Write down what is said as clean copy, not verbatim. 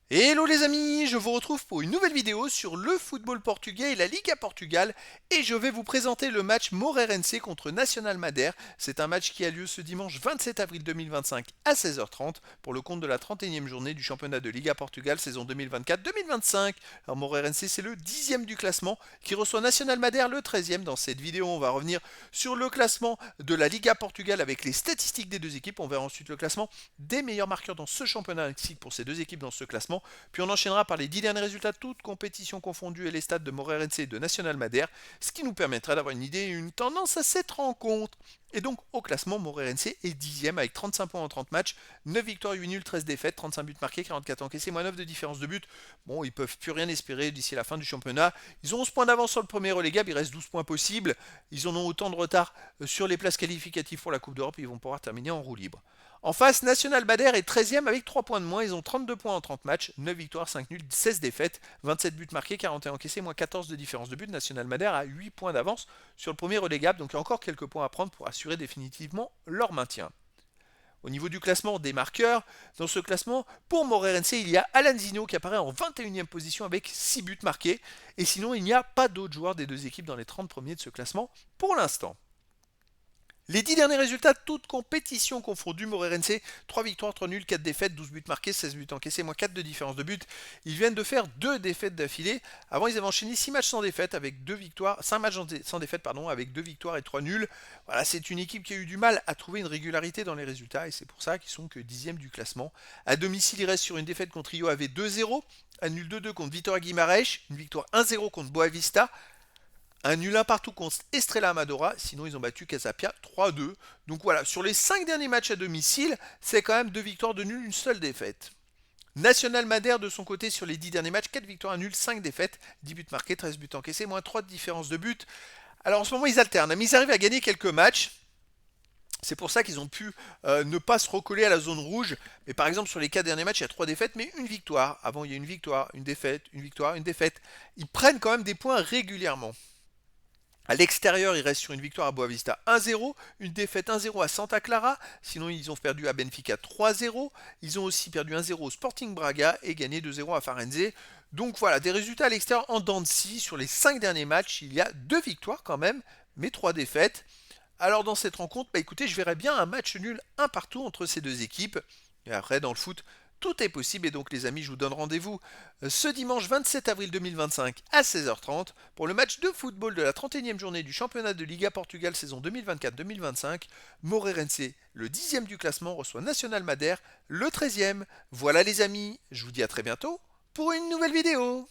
Hello les amis, je vous retrouve pour une nouvelle vidéo sur le football portugais et la Liga Portugal et je vais vous présenter le match Moreirense contre Nacional Madère. C'est un match qui a lieu ce dimanche 27 avril 2025 à 16h30 pour le compte de la 31e journée du championnat de Liga Portugal saison 2024-2025. Alors Moreirense c'est le 10e du classement qui reçoit Nacional Madère le 13e. Dans cette vidéo on va revenir sur le classement de la Liga Portugal avec les statistiques des deux équipes. On verra ensuite le classement des meilleurs marqueurs dans ce championnat ainsi que pour ces deux équipes dans ce classement. Puis on enchaînera par les 10 derniers résultats, toutes compétitions confondues et les stades de Moreirense et de Nacional Madère, ce qui nous permettra d'avoir une idée et une tendance à cette rencontre. Et donc au classement, Moreirense est 10e avec 35 points en 30 matchs, 9 victoires, 8 nuls, 13 défaites, 35 buts marqués, 44 encaissés, moins 9 de différence de but. Bon, ils peuvent plus rien espérer d'ici la fin du championnat. Ils ont 11 points d'avance sur le premier relégable, il reste 12 points possibles. Ils en ont autant de retard sur les places qualificatives pour la Coupe d'Europe, ils vont pouvoir terminer en roue libre. En face, National Bader est 13e avec 3 points de moins. Ils ont 32 points en 30 matchs, 9 victoires, 5 nuls, 16 défaites, 27 buts marqués, 41 encaissés, moins 14 de différence de but. National Bader a 8 points d'avance sur le premier relégable, donc il y a encore quelques points à prendre pour assurer définitivement leur maintien. Au niveau du classement des marqueurs, dans ce classement, pour Moreirense, il y a Alan Zinho qui apparaît en 21e position avec 6 buts marqués. Et sinon, il n'y a pas d'autres joueurs des deux équipes dans les 30 premiers de ce classement pour l'instant. Les 10 derniers résultats, toutes compétitions confondues, Moreirense, 3 victoires, 3 nuls, 4 défaites, 12 buts marqués, 16 buts encaissés, moins 4 de différence de but. Ils viennent de faire 2 défaites d'affilée. Avant, ils avaient enchaîné 6 matchs sans défaite avec 2 victoires, 5 matchs sans défaite pardon, avec 2 victoires et 3 nuls. Voilà, c'est une équipe qui a eu du mal à trouver une régularité dans les résultats et c'est pour ça qu'ils sont que 10e du classement. À domicile, ils restent sur une défaite contre Rio AV 2-0, un nul 2-2 contre Vitória Guimarães, une victoire 1-0 contre Boavista. Un nul un partout contre Estrela Amadora, sinon ils ont battu Casapia 3-2. Donc voilà, sur les 5 derniers matchs à domicile, c'est quand même 2 victoires de nul, une seule défaite. National Madère de son côté sur les 10 derniers matchs, 4 victoires, un nul, 5 défaites, 10 buts marqués, 13 buts encaissés, moins 3 de différence de but. Alors en ce moment ils alternent, mais ils arrivent à gagner quelques matchs. C'est pour ça qu'ils ont pu ne pas se recoller à la zone rouge. Mais par exemple, sur les 4 derniers matchs, il y a 3 défaites, mais une victoire. Avant, il y a une victoire, une défaite, une victoire, une défaite. Ils prennent quand même des points régulièrement. À l'extérieur, ils restent sur une victoire à Boavista 1-0, une défaite 1-0 à Santa Clara, sinon ils ont perdu à Benfica 3-0, ils ont aussi perdu 1-0 au Sporting Braga et gagné 2-0 à Farenze. Donc voilà, des résultats à l'extérieur en dents de scie. Sur les 5 derniers matchs, il y a 2 victoires quand même, mais 3 défaites. Alors dans cette rencontre, bah écoutez, je verrais bien un match nul un partout entre ces deux équipes. Et après, dans le foot, tout est possible. Et donc les amis, je vous donne rendez-vous ce dimanche 27 avril 2025 à 16h30 pour le match de football de la 31e journée du championnat de Liga Portugal saison 2024-2025. Moreirense, le 10e du classement, reçoit Nacional Madère, le 13e. Voilà les amis, je vous dis à très bientôt pour une nouvelle vidéo.